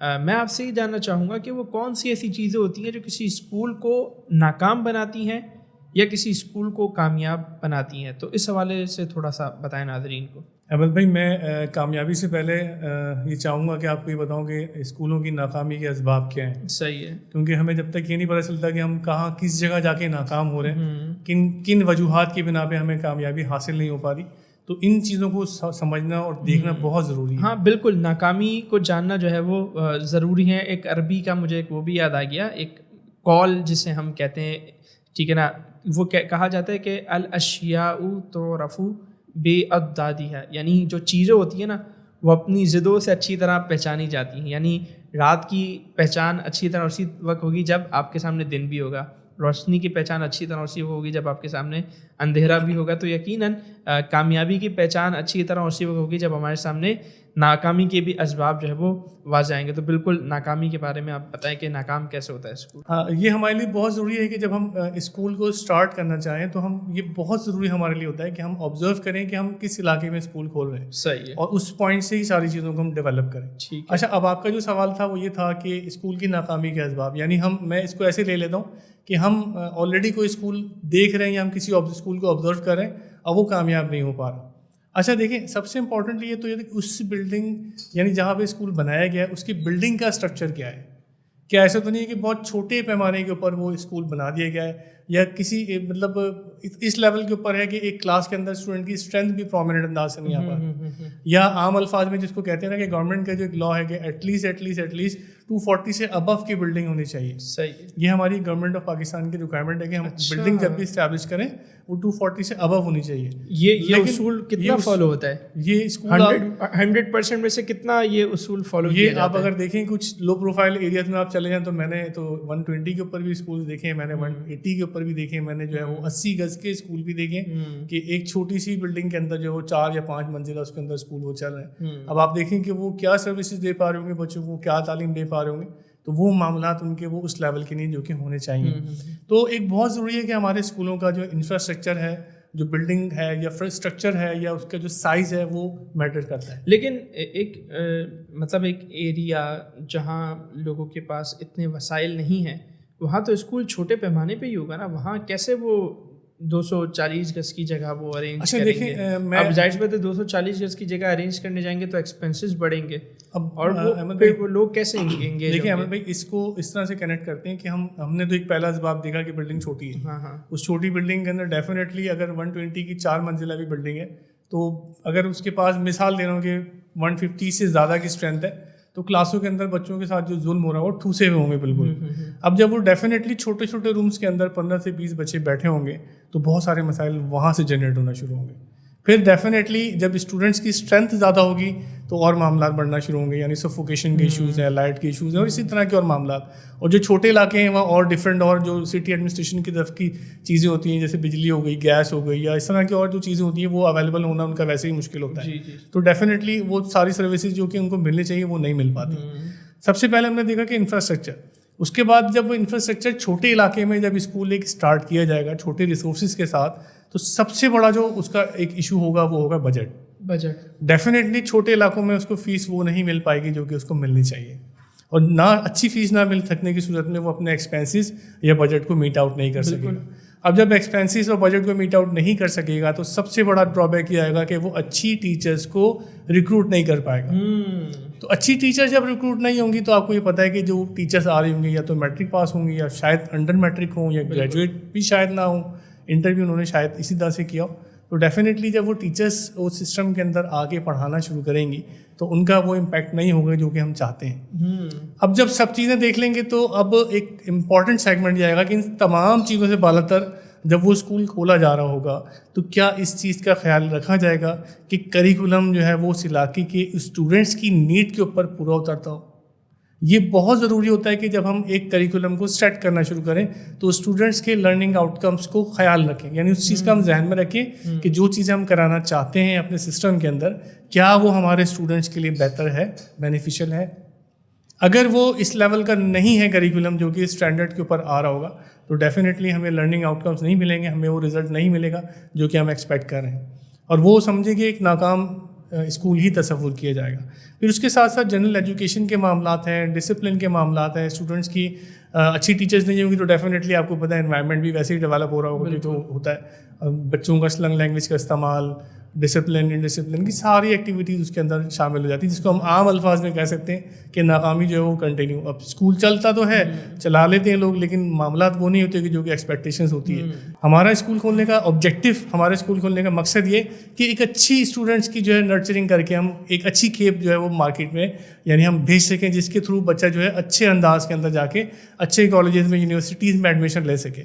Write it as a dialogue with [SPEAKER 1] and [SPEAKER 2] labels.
[SPEAKER 1] میں آپ سے یہ جاننا چاہوں گا کہ وہ کون سی ایسی چیزیں ہوتی ہیں جو کسی اسکول کو ناکام بناتی ہیں یا کسی اسکول کو کامیاب بناتی ہیں؟ تو اس حوالے سے تھوڑا سا بتائیں ناظرین کو۔
[SPEAKER 2] احمد بھائی، میں کامیابی سے پہلے یہ چاہوں گا کہ آپ کو یہ بتاؤں کہ اسکولوں کی ناکامی کے اسباب کیا ہیں۔
[SPEAKER 1] صحیح ہے،
[SPEAKER 2] کیونکہ ہمیں جب تک یہ نہیں پتہ چلتا کہ ہم کہاں کس جگہ جا کے ناکام ہو رہے ہیں، کن وجوہات کی بنا پہ ہمیں کامیابی حاصل نہیں ہو پا رہی، تو ان چیزوں کو سمجھنا اور دیکھنا بہت ضروری ہے۔
[SPEAKER 1] ہاں بالکل، ناکامی کو جاننا جو ہے وہ ضروری ہے۔ ایک عربی کا مجھے وہ بھی یاد آ گیا، ایک قول جسے ہم کہتے ہیں، ٹھیک ہے نا، وہ کہا جاتا ہے کہ الاشیاء تعرف باضدادها، یعنی جو چیزیں ہوتی ہیں نا وہ اپنی ضدوں سے اچھی طرح پہچانی جاتی ہیں۔ یعنی رات کی پہچان اچھی طرح اسی وقت ہوگی جب آپ کے سامنے دن بھی ہوگا، روشنی کی پہچان اچھی طرح اسی ہوگی جب آپ کے سامنے اندھیرا بھی ہوگا۔ تو یقیناً کامیابی کی پہچان اچھی طرح اسی وقت ہوگی جب ہمارے سامنے ناکامی کے بھی اسباب جو ہے وہ واضح آئیں گے۔ تو بالکل ناکامی کے بارے میں آپ بتائیں کہ ناکام کیسے ہوتا ہے اسکول؟
[SPEAKER 2] ہاں، یہ ہمارے لیے بہت ضروری ہے کہ جب ہم اسکول کو اسٹارٹ کرنا چاہیں تو یہ بہت ضروری ہمارے لیے ہوتا ہے کہ ہم آبزرو کریں کہ ہم کس علاقے میں اسکول کھول رہے ہیں۔
[SPEAKER 1] صحیح ہے،
[SPEAKER 2] اور اس پوائنٹ سے ہی ساری چیزوں کو ہم ڈیولپ کریں۔
[SPEAKER 1] ٹھیک ہے۔
[SPEAKER 2] اچھا، اب آپ کا جو سوال تھا وہ یہ تھا کہ اسکول کی ناکامی کے اسباب، یعنی میں اس کو ایسے لے لیتا ہوں کہ ہم آلریڈی کوئی اسکول دیکھ رہے ہیں یا ہم کسی اسکول کو آبزرو کر رہے ہیں اور وہ کامیاب نہیں ہو پا رہا۔ اچھا دیکھیں، سب سے امپورٹنٹلی یہ تو یہ کہ اس بلڈنگ یعنی جہاں پہ اسکول بنایا گیا ہے اس کی بلڈنگ کا اسٹرکچر کیا ہے۔ کیا ایسا تو نہیں ہے کہ بہت چھوٹے پیمانے کے اوپر وہ اسکول بنا دیا گیا ہے، یا کسی مطلب اس لیول کے اوپر ہے کہ ایک کلاس کے اندر اسٹوڈنٹ کی اسٹرینتھ بھی پرومیننٹ انداز سے نہیں آ پا رہا، یا عام الفاظ میں جس کو کہتے ہیں نا کہ گورنمنٹ کا جو ایک لا ہے کہ ایٹ لیسٹ 240 سے ابو کی بلڈنگ ہونی چاہیے۔
[SPEAKER 1] صحیح ہے،
[SPEAKER 2] یہ ہماری گورنمنٹ آف پاکستان کی ریکوائرمنٹ ہے کہ ہم بلڈنگ جب بھی اسٹیبلش کریں وہ 240 سے ابو ہونی چاہیے۔
[SPEAKER 1] یہ اصول کتنا فالو ہوتا ہے؟
[SPEAKER 2] یہ اسکول
[SPEAKER 1] 100% میں سے کتنا یہ اصول فالو کیا
[SPEAKER 2] یہ
[SPEAKER 1] جاتا ہے؟
[SPEAKER 2] آپ اگر دیکھیں کچھ لو پروفائل ایریاز میں آپ چلے جائیں تو میں نے تو 120 کے اوپر بھی اسکول دیکھے ہیں، میں نے 180 کے اوپر بھی دیکھے ہیں، میں نے جو ہے وہ 80 گز کے اسکول بھی دیکھے کہ ایک چھوٹی سی بلڈنگ کے اندر جو وہ 4 یا 5 منزل ہے اس کے اندر اسکول وہ چل رہے ہیں۔ اب آپ دیکھیں کہ وہ کیا سروسز دے پا رہے ہوں گے بچوں کو، کیا تعلیم دے پا رہے ہوں گے، تو وہ معاملات ان کے وہ اس لیول کے نہیں جو کہ ہونے چاہیے۔ تو ایک بہت ضروری ہے کہ ہمارے اسکولوں کا جو انفراسٹرکچر ہے، جو بلڈنگ ہے یا انفراسٹرکچر ہے یا اس کا جو سائز ہے وہ میٹر کرتا ہے۔
[SPEAKER 1] لیکن ایک مطلب ایک ایریا جہاں لوگوں کے پاس اتنے وسائل نہیں ہیں وہاں تو اسکول چھوٹے پیمانے پہ ہی ہوگا نا، وہاں کیسے وہ 240 گز کی جگہ وہ ارینج کریں گے؟ اب ظاہر سی بات ہے 240 گز کی جگہ ارینج کرنے جائیں گے تو ایکسپینسز بڑھیں گے، اور وہ لوگ کیسے انگیج؟
[SPEAKER 2] دیکھیں احمد بھائی، اس کو اس طرح سے کنیکٹ کرتے ہیں کہ ہم نے تو ایک پہلا اسباب دیکھا کہ بلڈنگ چھوٹی ہے۔
[SPEAKER 1] ہاں،
[SPEAKER 2] اس چھوٹی بلڈنگ کے اندر ڈیفینیٹلی اگر 120 کی 4 منزلہ بھی بلڈنگ ہے تو اگر اس کے پاس مثال دے رہا ہوں کہ 150 سے زیادہ کی اسٹرینتھ ہے تو کلاسوں کے اندر بچوں کے ساتھ جو ظلم ہو رہا ہے وہ ٹھوسے ہوئے ہوں گے بالکل۔ اب جب وہ ڈیفینیٹلی چھوٹے چھوٹے رومس کے اندر 15 سے 20 بچے بیٹھے ہوں گے تو بہت سارے مسائل وہاں سے جنریٹ ہونا شروع ہوں گے۔ پھر ڈیفینیٹلی جب اسٹوڈنٹس کی اسٹرینتھ زیادہ ہوگی تو اور معاملات بڑھنا شروع ہوں گے، یعنی سفوکیشن کے ایشوز ہیں، لائٹ کے ایشوز ہیں، اور اسی طرح کے اور معاملات۔ اور جو چھوٹے علاقے ہیں وہاں اور ڈفرینٹ اور جو سٹی ایڈمنسٹریشن کی طرف کی چیزیں ہوتی ہیں جیسے بجلی ہو گئی، گیس ہو گئی، یا اس طرح کی اور جو چیزیں ہوتی ہیں وہ اویلیبل ہونا ان کا ویسے ہی مشکل ہوتا ہے۔ تو ڈیفینیٹلی وہ ساری سروسز جو کہ ان کو ملنی چاہیے وہ نہیں مل پاتی۔ سب سے پہلے ہم نے دیکھا کہ انفراسٹرکچر، اس کے بعد جب وہ انفراسٹرکچر چھوٹے علاقے میں جب اسکول ایک اسٹارٹ کیا جائے گا چھوٹے ریسورسز کے ساتھ، تو سب سے بڑا جو اس کا ایک ایشو ہوگا وہ ہوگا بجٹ۔ ڈیفینیٹلی چھوٹے علاقوں میں اس کو فیس وہ نہیں مل پائے گی جو کہ اس کو ملنی چاہیے، اور نہ اچھی فیس نہ مل سکنے کی صورت میں وہ اپنے ایکسپینسز یا بجٹ کو میٹ آؤٹ نہیں کر سکے گا۔ اب جب ایکسپینسز اور بجٹ کو میٹ آؤٹ نہیں کر سکے گا تو سب سے بڑا ڈرا بیک یہ آئے گا کہ وہ اچھی ٹیچرس کو ریکروٹ نہیں کر پائے گا۔ تو اچھی ٹیچر جب ریکروٹ نہیں ہوں گی تو آپ کو یہ پتہ ہے کہ جو ٹیچرس آ رہی ہوں گی یا تو میٹرک پاس ہوں گی یا شاید انڈر میٹرک ہوں یا گریجویٹ بھی شاید نہ ہوں، انٹرویو انہوں نے شاید اسی طرح سے کیا ہو۔ تو ڈیفینیٹلی جب وہ ٹیچرس اس سسٹم کے اندر آ کے پڑھانا شروع کریں گی تو ان کا وہ امپیکٹ نہیں ہوگا جو کہ ہم چاہتے ہیں۔ اب جب سب چیزیں دیکھ لیں گے تو اب ایک امپورٹنٹ سیگمنٹ یہ آئے گا کہ ان تمام چیزوں سے بالا تر جب وہ اسکول کھولا جا رہا ہوگا تو کیا اس چیز کا خیال رکھا جائے گا کہ کریکولم جو ہے وہ اس علاقے کے اسٹوڈنٹس کی نیڈ کے اوپر پورا اترتا ہو۔ یہ بہت ضروری ہوتا ہے کہ جب ہم ایک کریکولم کو سیٹ کرنا شروع کریں تو اسٹوڈنٹس کے لرننگ آؤٹ کمس کو خیال رکھیں، یعنی اس چیز کا ہم ذہن میں رکھیں کہ جو چیزیں ہم کرانا چاہتے ہیں اپنے سسٹم کے اندر کیا وہ ہمارے اسٹوڈنٹس کے لیے بہتر ہے، بینیفیشیل ہے۔ اگر وہ اس لیول کا نہیں ہے کریکولم جو کہ اسٹینڈرڈ کے اوپر آ رہا ہوگا تو ڈیفینیٹلی ہمیں لرننگ آؤٹ کمس نہیں ملیں گے، ہمیں وہ رزلٹ نہیں ملے گا جو کہ ہم ایکسپیکٹ کر رہے ہیں، اور وہ سمجھے کہ ایک ناکام اسکول ہی تصور کیا جائے گا. پھر اس کے ساتھ ساتھ جنرل ایجوکیشن کے معاملات ہیں, ڈسپلن کے معاملات ہیں. اسٹوڈنٹس کی اچھی ٹیچرز نہیں ہوں گی تو ڈیفینیٹلی آپ کو پتہ ہے انوائرمنٹ بھی ویسے ہی ڈیولپ ہو رہا ہوگا, کہ جو ہوتا ہے بچوں کا سلنگ لینگویج کا استعمال, ڈسپلن انڈسپلن کی ساری ایکٹیویٹیز اس کے اندر شامل ہو جاتی ہیں, جس کو ہم عام الفاظ میں کہہ سکتے ہیں کہ ناکامی جو ہے وہ کنٹینیو. اب اسکول چلتا تو ہے, چلا لیتے ہیں لوگ, لیکن معاملات وہ نہیں ہوتے کہ جو کہ ایکسپیکٹیشنز ہوتی ہے. ہمارا اسکول کھولنے کا آبجیکٹیو, ہمارے اسکول کھولنے کا مقصد یہ کہ ایک اچھی اسٹوڈنٹس کی جو ہے نرچرنگ کر کے ہم ایک اچھی کھیپ جو ہے وہ مارکیٹ میں یعنی ہم بھیج سکیں, جس کے تھرو بچہ جو ہے اچھے انداز کے اندر جا کے اچھے کالجز میں, یونیورسٹیز میں ایڈمیشن لے سکے.